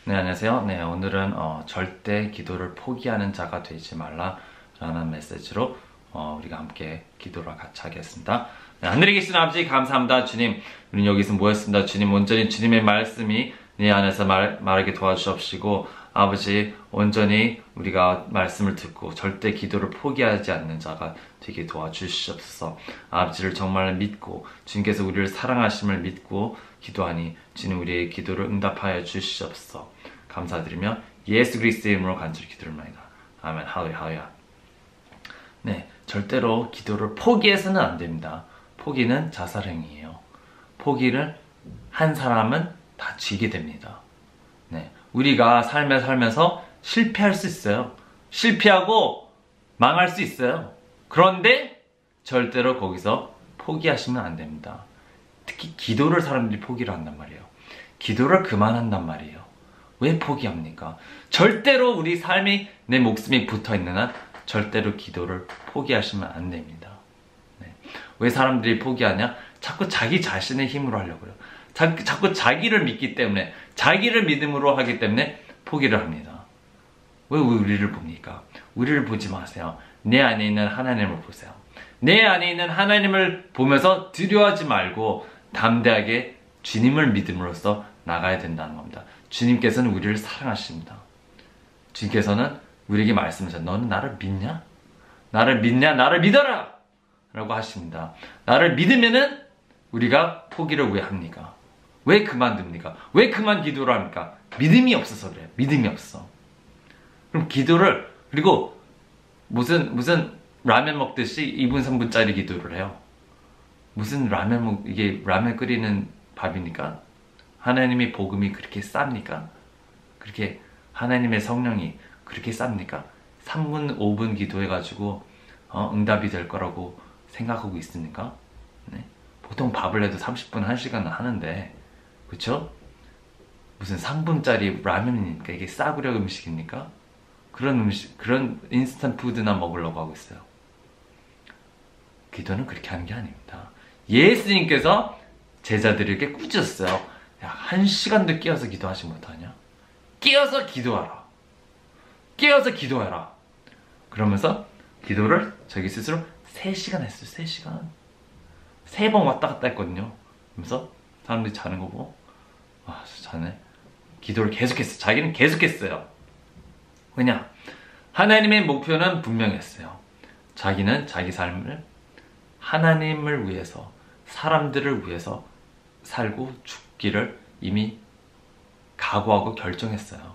네, 안녕하세요. 네, 오늘은 절대 기도를 포기하는 자가 되지 말라라는 메시지로 우리가 함께 기도를 같이 하겠습니다. 네, 하늘에 계신 아버지 감사합니다. 주님, 우리는 여기서 모였습니다. 주님, 온전히 주님의 말씀이 내 안에서 말하게 도와주옵시고, 아버지, 온전히 우리가 말씀을 듣고 절대 기도를 포기하지 않는 자가 되게 도와주시옵소서. 아버지를 정말 믿고 주님께서 우리를 사랑하심을 믿고 기도하니 주님 우리의 기도를 응답하여 주시옵소서. 감사드리며 예수 그리스도의 이름으로 간절히 기도합니다. 아멘. 할렐루야. 네, 절대로 기도를 포기해서는 안 됩니다. 포기는 자살행위예요. 포기를 한 사람은 다 지게 됩니다. 네, 우리가 삶을 살면서 실패할 수 있어요. 실패하고 망할 수 있어요. 그런데 절대로 거기서 포기하시면 안 됩니다. 특히 기도를 사람들이 포기를 한단 말이에요. 기도를 그만한단 말이에요. 왜 포기합니까? 절대로 우리 삶이 내 목숨이 붙어있는 한 절대로 기도를 포기하시면 안 됩니다. 네. 왜 사람들이 포기하냐? 자꾸 자기 자신의 힘으로 하려고요. 자꾸 자기를 믿기 때문에, 자기를 믿음으로 하기 때문에 포기를 합니다. 왜 우리를 봅니까? 우리를 보지 마세요. 내 안에 있는 하나님을 보세요. 내 안에 있는 하나님을 보면서 두려워하지 말고 담대하게 주님을 믿음으로써 나가야 된다는 겁니다. 주님께서는 우리를 사랑하십니다. 주님께서는 우리에게 말씀하셔요. 너는 나를 믿냐? 나를 믿냐? 나를 믿어라! 라고 하십니다. 나를 믿으면은 우리가 포기를 왜 합니까? 왜 그만둡니까? 왜 그만 기도를 합니까? 믿음이 없어서 그래요. 믿음이 없어. 그럼 기도를, 그리고 무슨 라면 먹듯이 2분 3분짜리 기도를 해요. 무슨 이게 라면 끓이는 밥입니까? 하나님의 복음이 그렇게 쌉니까? 그렇게 하나님의 성령이 그렇게 쌉니까? 3분 5분 기도해가지고 응답이 될 거라고 생각하고 있습니까? 네? 보통 밥을 해도 30분 1시간 하는데, 그쵸? 무슨 3분짜리 라면이니까 이게 싸구려 음식입니까? 그런 인스턴트 푸드나 먹으려고 하고 있어요. 기도는 그렇게 하는 게 아닙니다. 예수님께서 제자들에게 꾸짖었어요. 야, 1시간도 깨어서 기도하지 못하냐? 깨어서 기도하라. 깨어서 기도해라. 그러면서 기도를 자기 스스로 3시간 했어요. 3시간. 3번 왔다 갔다 했거든요. 그러면서 사람들이 자는 거 보고, 아, 자네. 기도를 계속했어요. 자기는 계속했어요. 왜냐? 하나님의 목표는 분명했어요. 자기는 자기 삶을 하나님을 위해서, 사람들을 위해서 살고 죽기를 이미 각오하고 결정했어요.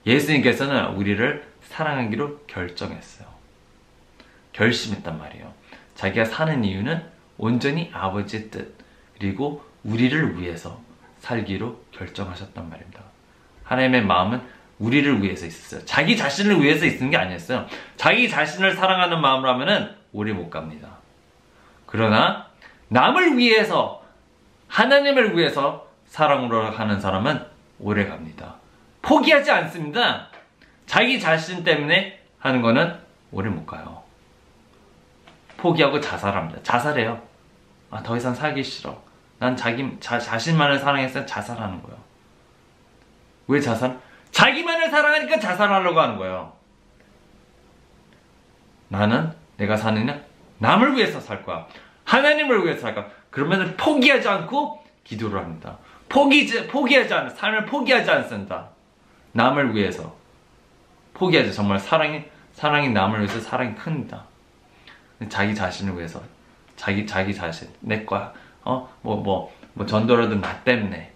예수님께서는 우리를 사랑하기로 결정했어요. 결심했단 말이에요. 자기가 사는 이유는 온전히 아버지의 뜻, 그리고 우리를 위해서 살기로 결정하셨단 말입니다. 하나님의 마음은 우리를 위해서 있었어요. 자기 자신을 위해서 있는 게 아니었어요. 자기 자신을 사랑하는 마음으로 하면은 오래 못 갑니다. 그러나 남을 위해서, 하나님을 위해서 사랑으로 하는 사람은 오래 갑니다. 포기하지 않습니다. 자기 자신 때문에 하는 거는 오래 못 가요. 포기하고 자살합니다. 자살해요. 아, 더 이상 살기 싫어. 난 자신만을 사랑해서 자살하는 거예요. 왜 자살? 자기만을 사랑하니까 자살하려고 하는 거예요. 나는 내가 사는 일 남을 위해서 살 거야. 하나님을 위해서 살 거야. 그러면 포기하지 않고 기도를 합니다. 포기하지 않아. 삶을 포기하지 않습니다. 남을 위해서. 포기하죠. 정말 사랑이 남을 위해서 사랑이 큽니다. 자기 자신을 위해서. 자기 자신. 내 거야. 전도라도 나 때문에.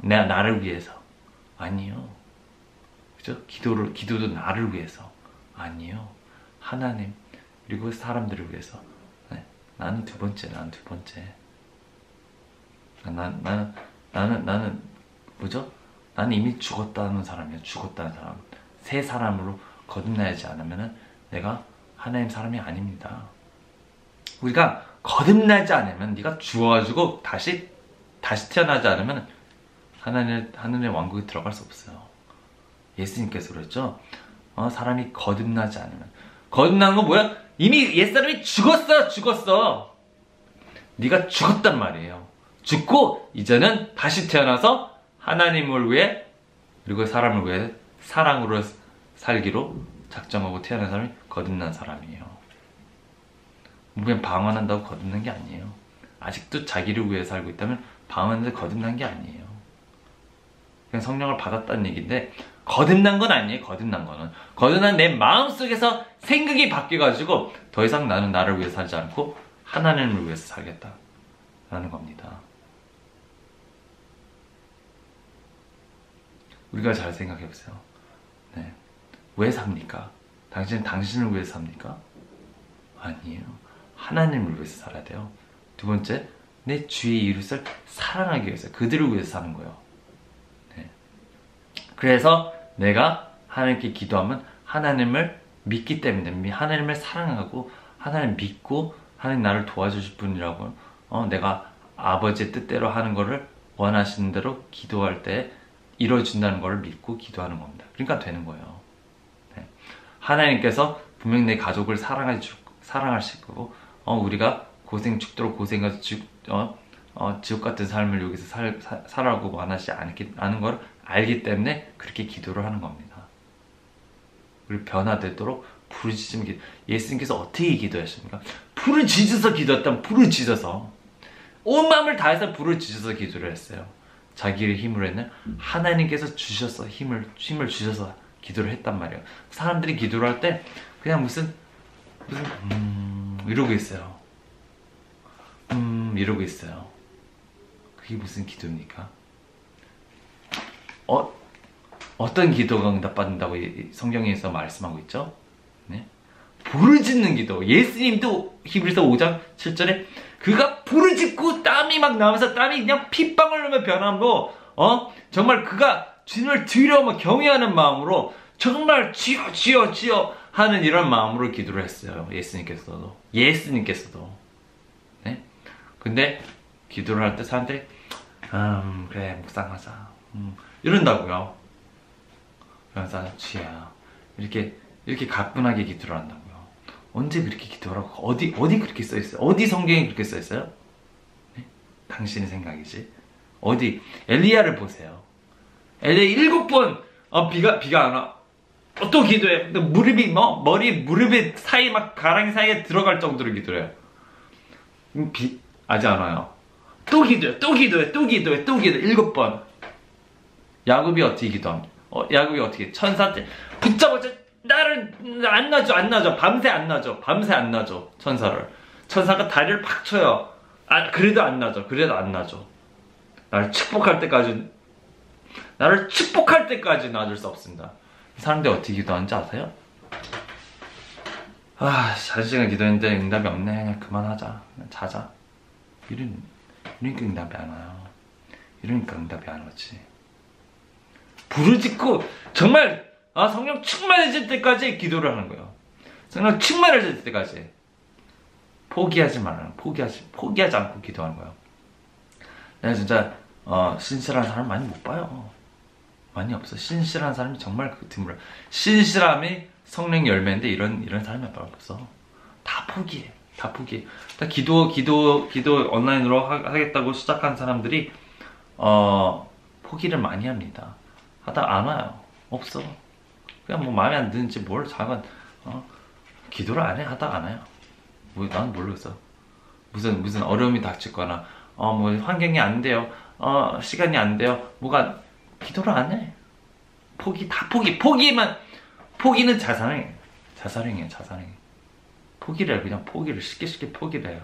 나를 위해서. 아니요. 그죠? 기도도 나를 위해서. 아니요. 하나님, 그리고 사람들을 위해서. 네. 나는 두 번째. 나는 뭐죠? 나는 이미 죽었다는 사람이야. 죽었다는 사람. 새 사람으로 거듭나지 않으면은 내가 하나님 사람이 아닙니다. 우리가 거듭나지 않으면, 네가 죽어가지고 다시 태어나지 않으면 하늘의 왕국에 들어갈 수 없어요. 예수님께서 그랬죠. 사람이 거듭나지 않으면. 거듭나는 건 뭐야? 이미 옛사람이 죽었어. 네가 죽었단 말이에요. 죽고 이제는 다시 태어나서 하나님을 위해 그리고 사람을 위해 사랑으로 살기로 작정하고 태어난 사람이 거듭난 사람이에요. 그냥 방언한다고 거듭난 게 아니에요. 아직도 자기를 위해 살고 있다면 방언한다고 거듭난 게 아니에요. 그냥 성령을 받았다는 얘기인데 거듭난 건 아니에요. 거듭난 내 마음속에서 생각이 바뀌어가지고 더 이상 나는 나를 위해 살지 않고 하나님을 위해서 살겠다 라는 겁니다. 우리가 잘 생각해보세요. 네. 왜 삽니까? 당신은 당신을 위해서 삽니까? 아니에요. 하나님을 위해서 살아야 돼요. 두 번째, 내 주의 이웃을 사랑하기 위해서, 그들을 위해서 사는 거예요. 네. 그래서 내가 하나님께 기도하면 하나님을 믿기 때문에, 하나님을 사랑하고 하나님을 믿고 하나님 나를 도와주실 분이라고, 내가 아버지의 뜻대로 하는 거를 원하시는 대로 기도할 때 이루어진다는 걸 믿고 기도하는 겁니다. 그러니까 되는 거예요. 네. 하나님께서 분명히 내 가족을 사랑하실 거고, 우리가 죽도록 고생해서 지옥 같은 삶을 여기서 살라고 원하지 않은 걸 알기 때문에 그렇게 기도를 하는 겁니다. 그리고 변화되도록 부르짖으면 예수님께서 어떻게 기도하십니까? 부르짖어서 기도했다면 부르짖어서 온 마음을 다해서 부르짖어서 기도를 했어요. 자기의 힘으로 했는 하나님께서 주셔서 힘을 주셔서 기도를 했단 말이에요. 사람들이 기도를 할 때 그냥 무슨 이러고 있어요. 이러고 있어요. 그게 무슨 기도입니까? 어떤 기도가 응답받는다고 성경에서 말씀하고 있죠? 네? 부르짖는 기도. 예수님도 히브리서 5장 7절에 그가 부르짖고 땀이 막 나면서 땀이 그냥 핏방울 넣으면 변함으로 정말 그가 주님을 두려워 경외하는 마음으로 정말 주여 하는 이런 마음으로 기도를 했어요. 예수님께서도. 네? 근데 기도를 할 때 사람들이 그래 묵상하자 이런다고요. 그래서 주야 이렇게 가뿐하게 기도를 한다고요. 언제 그렇게 기도하라고? 어디 그렇게 써있어요? 어디 성경에 그렇게 써있어요? 네? 당신의 생각이지. 어디? 엘리야를 보세요. 엘리야 7번 비가 안 와. 또 기도해. 무릎이 무릎이 사이 막 가랑이 사이에 들어갈 정도로 기도해요. 비 아직 안 와요. 또 기도해. 7번. 야곱이 어떻게 기도합니까? 야곱이 어떻게 천사한테 붙잡아줘. 나를 안 놔줘. 밤새 안 놔줘. 천사가 다리를 팍 쳐요. 그래도 안 놔줘. 나를 축복할 때까지 놔줄 수 없습니다. 사람들이 어떻게 기도하는지 아세요? 1시간 기도했는데 응답이 없네. 그냥 그만하자. 그냥 자자. 이러니까 응답이 안 와요. 이러니까 응답이 안 오지. 부르짖고 정말 성령 충만해질 때까지 기도를 하는 거예요. 성령 충만해질 때까지. 포기하지 않고 기도하는 거예요. 내가 진짜 신실한 사람 많이 못 봐요. 많이 없어. 신실한 사람이 정말 드물어. 신실함이 성령 열매인데 이런 사람이 별로 없어. 다 포기해. 다 기도 온라인으로 하겠다고 시작한 사람들이 포기를 많이 합니다. 하다 안 와요. 없어. 그냥 뭐 마음에 안 드는지 뭘 작은 기도를 안 해. 하다 안 와요. 난 모르겠어. 무슨 어려움이 닥쳤거나 뭐 환경이 안 돼요. 시간이 안 돼요. 뭐가 기도를 안 해. 포기는 자살행위에요. 포기를 해요. 그냥 포기를 쉽게 포기를 해요.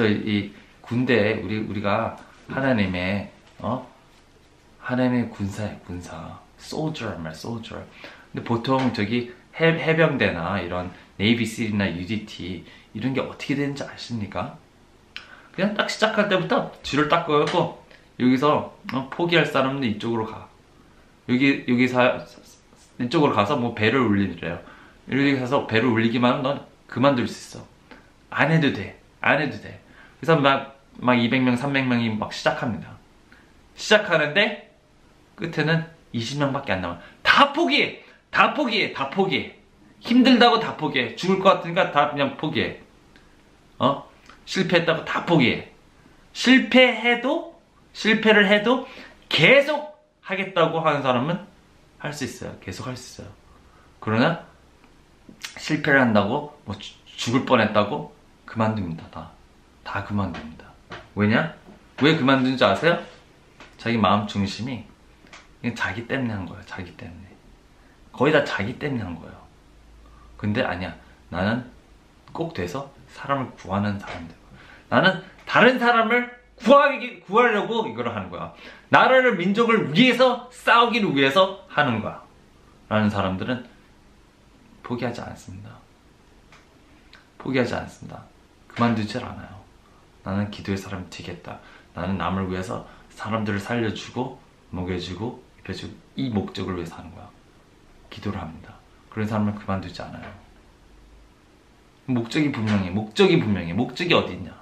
이 군대에 우리가 하나님의 군사예요. soldier. 근데 보통 해병대나 이런 네이비 실이나 UDT 이런 게 어떻게 되는지 아십니까? 그냥 딱 시작할 때부터 줄을 딱 그어갖고 여기서 포기할 사람은 이쪽으로 가. 이쪽으로 가서 뭐 배를 울리래요. 여기 가서 배를 울리기만 하면 넌 그만둘 수 있어. 안 해도 돼. 그래서 막 200명, 300명이 막 시작합니다. 시작하는데 끝에는 20명밖에 안 남아. 다 포기해. 힘들다고 다 포기해. 죽을 것 같으니까 다 그냥 포기해. 실패했다고 다 포기해. 실패해도 실패를 해도 계속 하겠다고 하는 사람은 할 수 있어요. 계속 할 수 있어요. 그러나 실패를 한다고 뭐 죽을 뻔했다고 그만둡니다. 다 그만둡니다. 왜냐? 왜 그만둔지 아세요? 자기 마음 중심이 그냥 자기 때문에 한 거예요. 자기 때문에. 거의 다 자기 때문에 한 거예요. 근데 아니야. 나는 꼭 돼서 사람을 구하는 사람들. 나는 다른 사람을 구하려고 이걸 하는 거야. 나라를, 민족을 위해서 싸우기를 위해서 하는 거야. 라는 사람들은 포기하지 않습니다. 포기하지 않습니다. 그만두질 않아요. 나는 기도의 사람이 되겠다. 나는 남을 위해서 사람들을 살려주고 먹여주고 입혀주고 이 목적을 위해서 하는 거야. 기도를 합니다. 그런 사람을 그만두지 않아요. 목적이 분명해. 목적이 어디 있냐?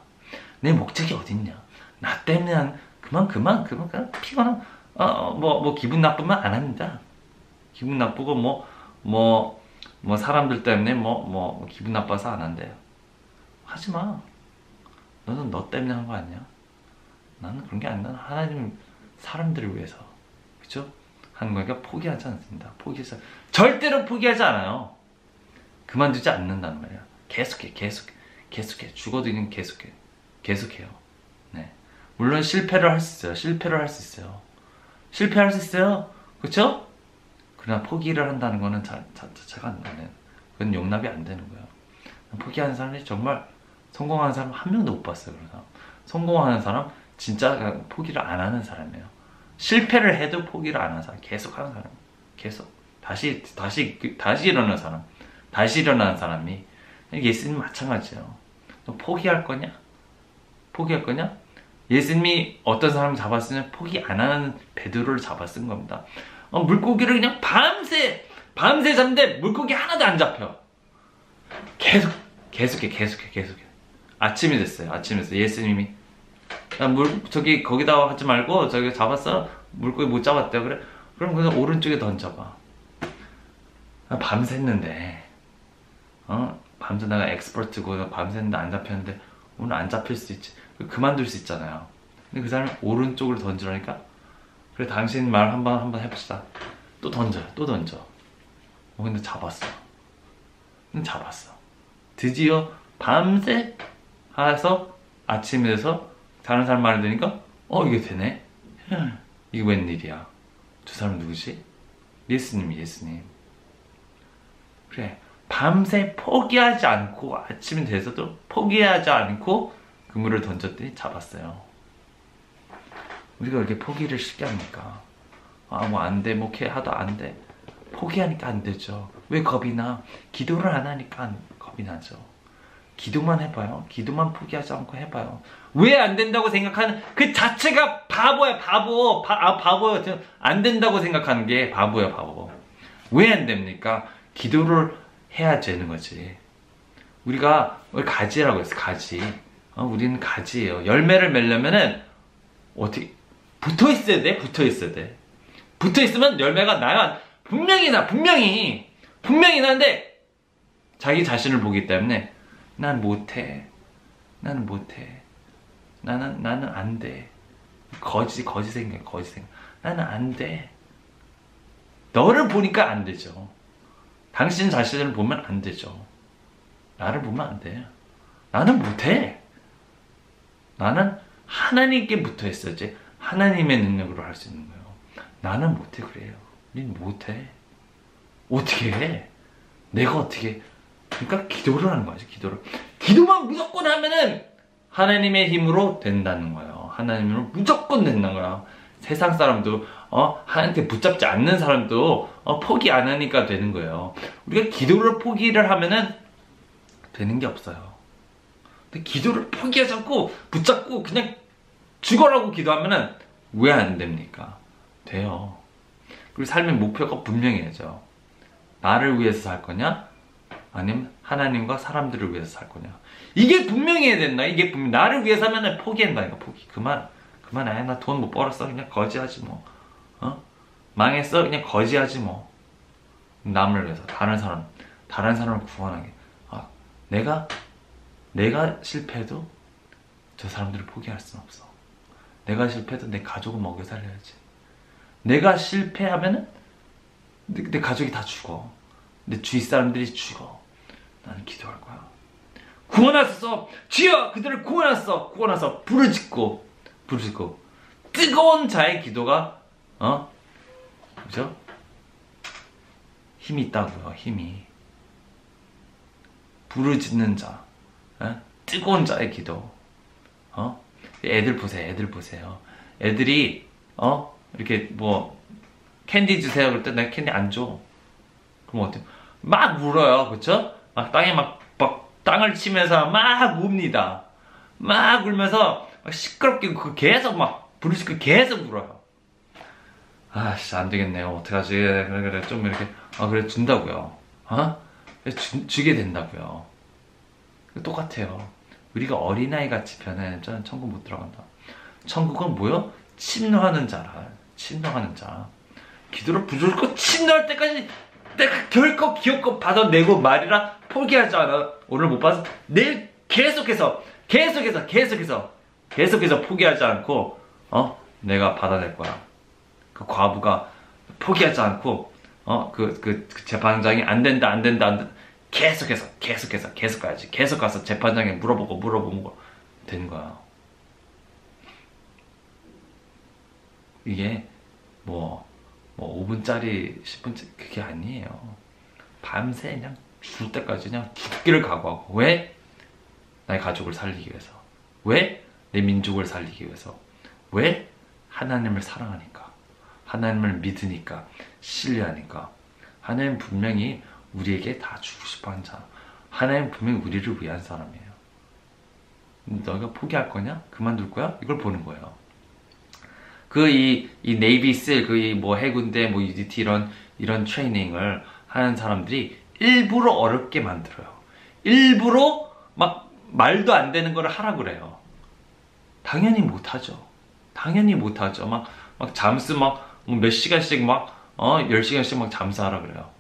내 목적이 어디 있냐? 나 때문에 그만 피곤한 뭐 기분 나쁘면 안 합니다. 기분 나쁘고 뭐 사람들 때문에 뭐 기분 나빠서 안 한대요. 하지 마. 너는 너 때문에 한 거 아니야? 나는 그런 게 아니라 하나님 사람들을 위해서 그죠? 하는 거니까 포기하지 않습니다. 절대로 포기하지 않아요. 그만두지 않는다는 말이야. 계속해. 죽어도 그냥 계속해요. 네. 물론 실패를 할 수 있어요. 실패할 수 있어요. 그쵸? 그러나 포기를 한다는 거는 자체가 안 되는, 그건 용납이 안 되는 거예요. 포기하는 사람이 정말 성공하는 사람 한 명도 못 봤어요. 그래서 성공하는 사람 진짜 포기를 안 하는 사람이에요. 실패를 해도 포기를 안 하는 사람, 계속 하는 사람, 계속 다시 일어나는 사람, 다시 일어나는 사람이 예수님 마찬가지예요. 너 포기할 거냐? 예수님이 어떤 사람을 잡았으면 포기 안 하는 베드로를 잡아 쓴 겁니다. 물고기를 그냥 밤새 잡는데 물고기 하나도 안 잡혀. 계속해. 아침이 됐어요. 예수님이 거기다 하지 말고 저기 잡았어. 물고기 못 잡았대요. 그래? 그럼 그냥 오른쪽에 던져봐. 밤샜는데 밤새 내가 엑스퍼트고 밤샜는데 안 잡혔는데 오늘 안 잡힐 수 있지. 그만둘 수 있잖아요. 근데 그 사람이 오른쪽으로 던지라니까. 그래, 당신 말 한번 해봅시다. 또 던져. 근데 잡았어. 드디어 밤새 해서 아침에 돼서 다른 사람 말을 들으니까 이게 되네. 이게 웬일이야. 저 사람 누구지? 예수님. 그래, 밤새 포기하지 않고 아침이 돼서도 포기하지 않고 그물을 던졌더니 잡았어요. 우리가 왜 이렇게 포기를 쉽게 합니까? 뭐 안 돼, 하도 안 돼. 포기하니까 안 되죠. 왜 겁이 나? 기도를 안 하니까 겁이 나죠. 기도만 해봐요. 기도만 포기하지 않고 해봐요. 왜 안 된다고 생각하는 그 자체가 바보야, 바보예요. 안 된다고 생각하는 게 바보야, 바보. 왜 안 됩니까? 기도를 해야 되는 거지. 우리가 가지라고 했어, 가지. 우리는 가지예요. 열매를 맺려면은 어떻게 붙어 있어야 돼. 붙어 있으면 열매가 나요. 분명히 나는데 자기 자신을 보기 때문에 난 못해. 나는 안 돼. 거지 생각. 나는 안 돼. 너를 보니까 안 되죠. 당신 자신을 보면 안 되죠. 나를 보면 안 돼. 나는 못해. 나는 하나님께 붙어 있어야지 하나님의 능력으로 할 수 있는 거예요. 나는 못해. 그래요. 우린 못해. 어떻게 해? 내가 어떻게? 그러니까 기도를 하는 거지. 기도만 무조건 하면은 하나님의 힘으로 된다는 거예요. 하나님으로 무조건 된다는 거야. 세상 사람도 하나님께 붙잡지 않는 사람도 포기 안 하니까 되는 거예요. 우리가 기도를 포기를 하면은 되는 게 없어요. 근데 기도를 포기하지 않고 붙잡고 그냥 죽어라고 기도하면은 왜 안 됩니까? 돼요. 그리고 삶의 목표가 분명해야죠. 나를 위해서 살 거냐? 아니면 하나님과 사람들을 위해서 살 거냐? 이게 분명해야 된다. 이게 분명. 나를 위해서 하면은 포기한다니까. 포기. 그만해. 나 돈 못 벌었어. 그냥 거지하지 뭐. 망했어. 그냥 거지하지 뭐. 남을 위해서 다른 사람을 구원하게. 내가 실패해도 저 사람들을 포기할 수는 없어. 내가 실패해도 내 가족을 먹여 살려야지. 내가 실패하면은 내 가족이 다 죽어. 내 주위 사람들이 죽어. 나는 기도할 거야. 구원하소서 주여, 그들을 구원하소서 부르짖고 뜨거운 자의 기도가 그죠? 힘이 있다고요. 힘이. 부르짖는 자, 뜨거운 자의 기도. 애들 보세요. 애들이 이렇게 뭐 캔디 주세요 그럴 때 내가 캔디 안 줘. 그럼 어때? 막 울어요. 그쵸? 막 땅에 막 땅을 치면서 막 웁니다. 막 울면서 막 시끄럽게 계속 막 부르짖고 계속 울어요. 아씨, 안 되겠네요. 어떡하지? 그래 좀 이렇게 그래 준다고요. 주게 된다고요. 똑같아요. 우리가 어린아이 같이 변하면 저는 천국 못 들어간다. 천국은 뭐요? 침노하는 자라. 침노하는 자. 기도를 부르짖고 침노할 때까지 내가 결코 기업껏 받아내고 말이라 포기하지 않아. 오늘 못 봐서 내일 계속해서 포기하지 않고 내가 받아낼 거야. 그 과부가 포기하지 않고 그 재판장이 안 된다 계속해서 가야지. 계속 가서 재판장에 물어보고 되는 거야. 이게 뭐 5분짜리 10분짜리 그게 아니에요. 밤새 그냥 죽을 때까지 그냥 죽기를 각오하고. 왜? 나의 가족을 살리기 위해서. 왜? 내 민족을 살리기 위해서. 왜? 하나님을 사랑하니까. 하나님을 믿으니까. 신뢰하니까. 하나님 분명히 우리에게 다 주고 싶어 한 자. 하나님 분명히 우리를 위한 사람이에요. 너희가 포기할 거냐? 그만둘 거야? 이걸 보는 거예요. 이 네이비 실, 뭐 해군대, 뭐 UDT 이런 트레이닝을 하는 사람들이 일부러 어렵게 만들어요. 일부러 막 말도 안 되는 걸 하라 그래요. 당연히 못하죠. 막 잠수 몇 시간씩 10시간씩 막 잠수하라 그래요.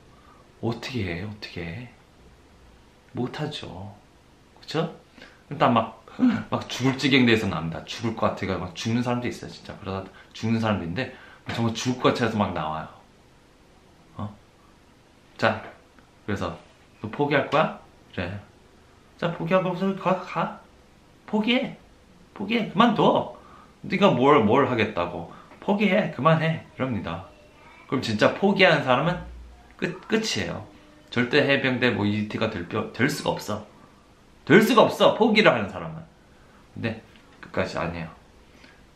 어떻게 해? 못하죠. 그쵸? 일단 막 죽을 지경 돼서 납니다. 죽을 것 같아가 막 죽는 사람도 있어요. 진짜 그러다 죽는 사람도 있는데 정말 죽을 것 같아서 막 나와요. 자, 그래서 너 포기할 거야? 그래. 자, 포기하고 가. 포기해. 그만둬. 네가 뭘 하겠다고. 포기해. 그만해. 이럽니다. 그럼 진짜 포기하는 사람은 끝이에요. 절대 해병대 뭐 UDT가 될 수가 없어. 포기를 하는 사람은. 근데 끝까지 아니에요.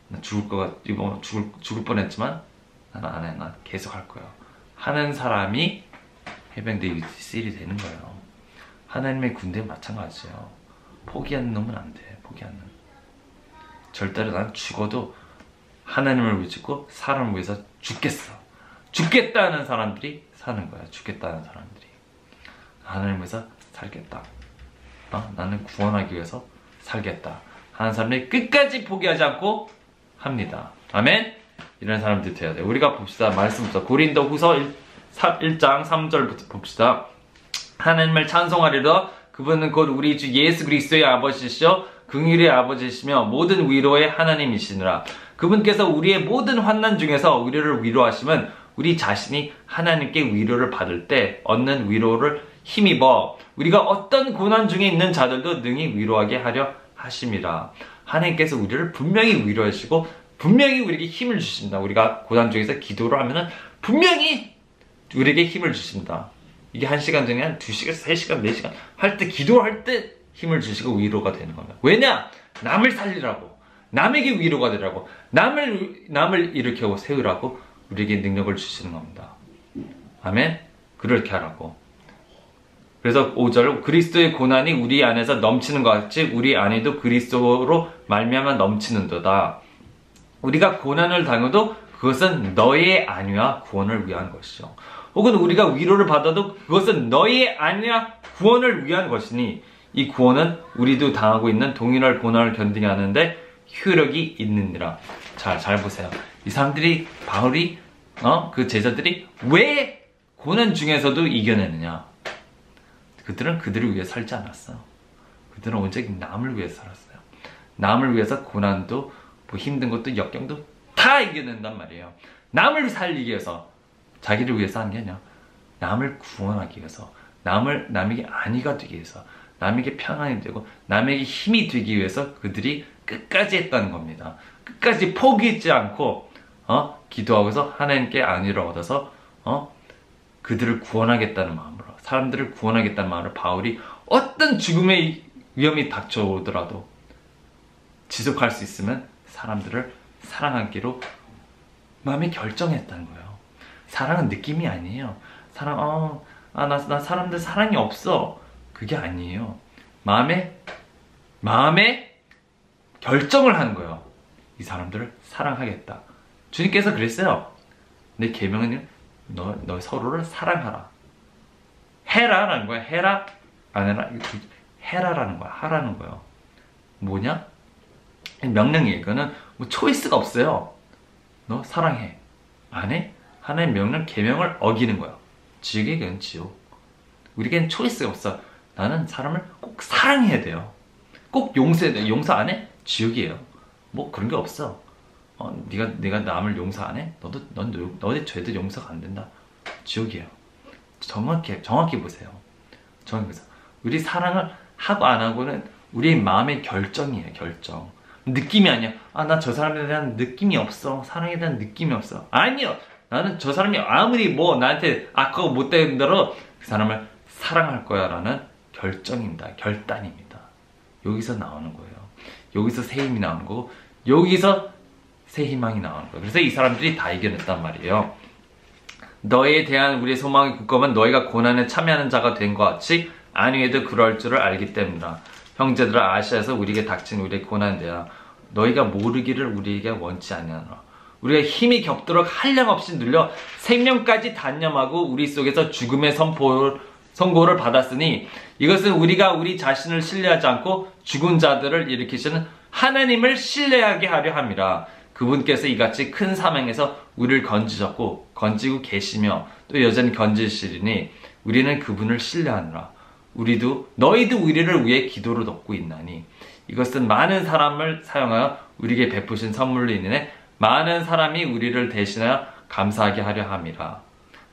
나 죽을 뻔했지만 나는 안 해. 난 계속 할 거야. 하는 사람이 해병대 UDCL이 되는 거예요. 하나님의 군대는 마찬가지예요. 포기하는 놈은 안 돼. 포기하는. 절대로 난 죽어도 하나님을 위해서 사람을 위해서 죽겠다는 사람들이 사는 거야. 죽겠다는 사람들이. 하나님을 위해서 살겠다. 나는 구원하기 위해서 살겠다 하는 사람들이 끝까지 포기하지 않고 합니다. 아멘? 이런 사람들이 돼야 돼요. 우리가 봅시다. 말씀부터 고린도후서 1장 3절부터 봅시다. 하나님을 찬송하리라. 그분은 곧 우리 주 예수 그리스도의 아버지시여 긍휼의 아버지시며 모든 위로의 하나님이시니라. 그분께서 우리의 모든 환난 중에서 우리를 위로하시면 우리 자신이 하나님께 위로를 받을 때 얻는 위로를 힘입어 우리가 어떤 고난 중에 있는 자들도 능히 위로하게 하려 하심이라. 하나님께서 우리를 분명히 위로하시고 분명히 우리에게 힘을 주신다. 우리가 고난 중에서 기도를 하면은 분명히 우리에게 힘을 주신다. 이게 1시간 중에 한 2시간, 3시간, 4시간 할 때 기도할 때 힘을 주시고 위로가 되는 겁니다. 왜냐? 남을 살리라고. 남에게 위로가 되라고. 남을 일으켜 세우라고 우리에게 능력을 주시는 겁니다. 아멘? 그렇게 하라고. 그래서 5절 그리스도의 고난이 우리 안에서 넘치는 것 같이 우리 안에도 그리스도로 말미암아 넘치는도다. 우리가 고난을 당해도 그것은 너의 안위와 구원을 위한 것이죠. 혹은 우리가 위로를 받아도 그것은 너의 안위와 구원을 위한 것이니 이 구원은 우리도 당하고 있는 동일한 고난을 견디게 하는데 효력이 있느니라. 잘 보세요. 이 사람들이 바울이 그 제자들이 왜 고난 중에서도 이겨내느냐? 그들은 그들을 위해 살지 않았어. 그들은 오직 남을 위해 살았어요. 남을 위해서 고난도 뭐 힘든 것도 역경도 다 이겨낸단 말이에요. 남을 살리기 위해서, 자기를 위해서 하는 게 아니라 남을 구원하기 위해서, 남에게 안위가 되기 위해서, 남에게 평안이 되고 남에게 힘이 되기 위해서 그들이 끝까지 했다는 겁니다. 끝까지 포기하지 않고 기도하고서 하나님께 안위를 얻어서 그들을 구원하겠다는 마음으로, 사람들을 구원하겠다는 마음으로 바울이 어떤 죽음의 위험이 닥쳐오더라도 지속할 수 있으면 사람들을 사랑하기로 마음에 결정했다는 거예요. 사랑은 느낌이 아니에요. 나 사람들 사랑이 없어. 그게 아니에요. 마음에 결정을 하는 거예요. 이 사람들을 사랑하겠다. 주님께서 그랬어요. 내 계명은 너 서로를 사랑하라. 해라라는 거야. 해라 안 해라. 해라라는 거야. 하라는 거예요. 뭐냐? 명령이에요. 이거는 뭐 초이스가 없어요. 너 사랑해. 안 해? 하나의 명령, 계명을 어기는 거야. 지옥에겐 지옥. 우리에겐 초이스가 없어. 나는 사람을 꼭 사랑해야 돼요. 꼭 용서해야 돼. 용서 안 해? 지옥이에요. 뭐 그런 게 없어. 네가 남을 용서 안 해? 너의 죄도 용서가 안 된다. 지옥이에요. 정확히 보세요. 우리 사랑을 하고 안 하고는 우리의 마음의 결정이에요. 결정. 느낌이 아니야. 나 저 사람에 대한 느낌이 없어. 사랑에 대한 느낌이 없어. 아니요. 나는 저 사람이 아무리 뭐 나한테 악하고 못된 대로 그 사람을 사랑할 거야 라는 결정입니다. 결단입니다. 여기서 나오는 거예요. 여기서 새 힘이 나오는 거고, 여기서 새 희망이 나오는 거예요. 그래서 이 사람들이 다 이겨냈단 말이에요. 너에 대한 우리의 소망의 굳건은 너희가 고난에 참여하는 자가 된 것 같이 아니해도 그럴 줄을 알기 때문이다. 형제들아, 아시아에서 우리에게 닥친 우리의 고난대야 너희가 모르기를 우리에게 원치 아니하노라. 우리가 힘이 겹도록 한량없이 눌려 생명까지 단념하고 우리 속에서 죽음의 선고를 받았으니 이것은 우리가 우리 자신을 신뢰하지 않고 죽은 자들을 일으키시는 하나님을 신뢰하게 하려 함이라. 그분께서 이같이 큰 사명에서 우리를 건지고 계시며 또 여전히 건지시리니 우리는 그분을 신뢰하노라. 너희도 우리를 위해 기도를 돕고 있나니 이것은 많은 사람을 사용하여 우리에게 베푸신 선물로 인해 많은 사람이 우리를 대신하여 감사하게 하려 함이라.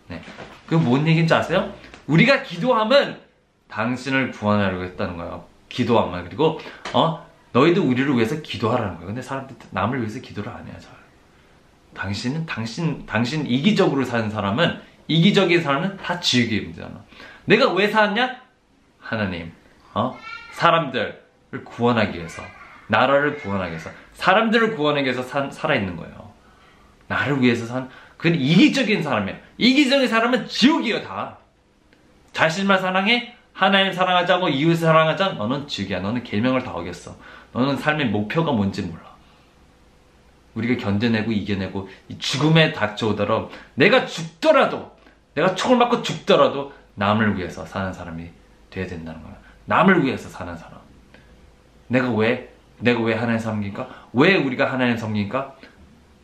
네. 그게 뭔 얘기인지 아세요? 우리가 기도하면 당신을 구원하려고 했다는 거예요. 기도하면. 그리고 너희도 우리를 위해서 기도하라는 거예요. 근데 사람들 남을 위해서 기도를 안 해요. 당신 이기적으로 사는 사람은, 이기적인 사람은 다 지옥의 문제잖아. 내가 왜 살았냐? 하나님, 사람들을 구원하기 위해서, 나라를 구원하기 위해서, 사람들을 구원하기 위해서 살아있는 거예요. 나를 위해서 그건 이기적인 사람이에요. 이기적인 사람은 지옥이에요. 다. 자신만 사랑해? 하나님 사랑하지 않고 이웃을 사랑하지 않아? 너는 지옥이야. 너는 계명을 다 어겼어. 너는 삶의 목표가 뭔지 몰라. 우리가 견뎌내고 이겨내고 이 죽음에 닥쳐오더라도, 내가 총을 맞고 죽더라도 남을 위해서 사는 사람이 돼야 된다는 거야. 남을 위해서 사는 사람. 내가 왜 하나님 섬기니까? 왜 우리가 하나님 섬기니까?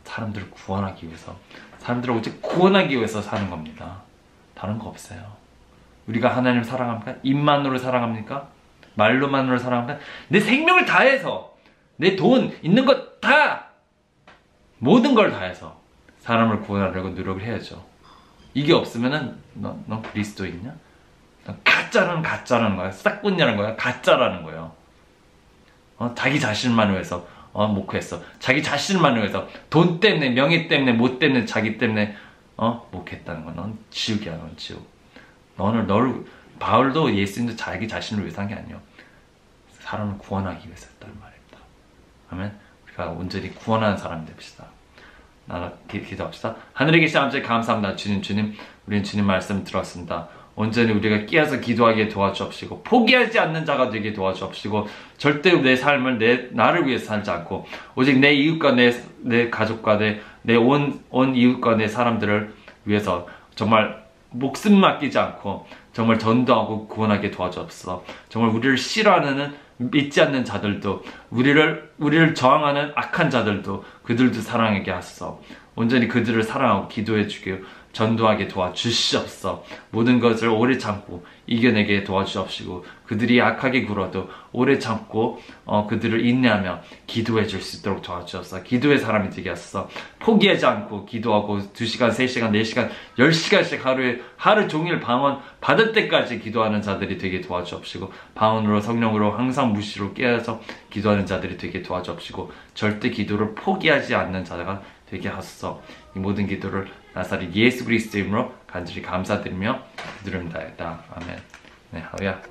사람들을 구원하기 위해서, 사람들을 오직 구원하기 위해서 사는 겁니다. 다른 거 없어요. 우리가 하나님을 사랑합니까? 입만으로 사랑합니까? 말로만으로 사랑합니까? 내 생명을 다해서, 내 돈 있는 것 다, 모든 걸 다해서 사람을 구원하려고 노력을 해야죠. 이게 없으면은 너 그리스도인이냐? 가짜라는 거야. 싹군이라는 거야. 가짜라는 거예요. 자기 자신만 위해서 목회했어. 자기 자신만 위해서 돈 때문에, 명예 때문에, 못 때문에, 자기 때문에 목회했다는 거야. 넌 지옥이야. 넌 지옥. 바울도 예수님도 자기 자신을 위해서 한 게 아니에요. 사람을 구원하기 위해서 했다는 말입니다. 그러면 우리가 온전히 구원하는 사람이 됩시다. 기도합시다. 하늘에 계신 아버지 감사합니다. 주님, 우리는 주님 말씀 들었습니다. 온전히 우리가 끼어서 기도하게 도와주옵시고, 포기하지 않는 자가 되게 도와주옵시고, 절대 내 삶을 나를 위해서 살지 않고 오직 내 이웃과 내 가족과 내 온 이웃과 내 사람들을 위해서 정말 목숨 맡기지 않고 정말 전도하고 구원하게 도와주옵소서. 정말 우리를 싫어하는 믿지 않는 자들도, 우리를 저항하는 악한 자들도, 그들도 사랑하게 하소서. 온전히 그들을 사랑하고 기도해 주길 전도하게 도와주시옵소서. 모든 것을 오래 참고 이겨내게 도와주옵시고 그들이 악하게 굴어도 오래 참고 그들을 인내하며 기도해 줄 수 있도록 도와주옵소서. 기도의 사람이 되게 하소서. 포기하지 않고 기도하고 2시간, 3시간, 4시간, 10시간씩 하루 종일 방언 받을 때까지 기도하는 자들이 되게 도와주옵시고 방언으로 성령으로 항상 무시로 깨어서 기도하는 자들이 되게 도와주옵시고 절대 기도를 포기하지 않는 자가 되게 하소서. 이 모든 기도를 나사렛 예수 그리스도 이름으로 간절히 감사드리며 기도합니다. 아멘. 네, 할렐루야.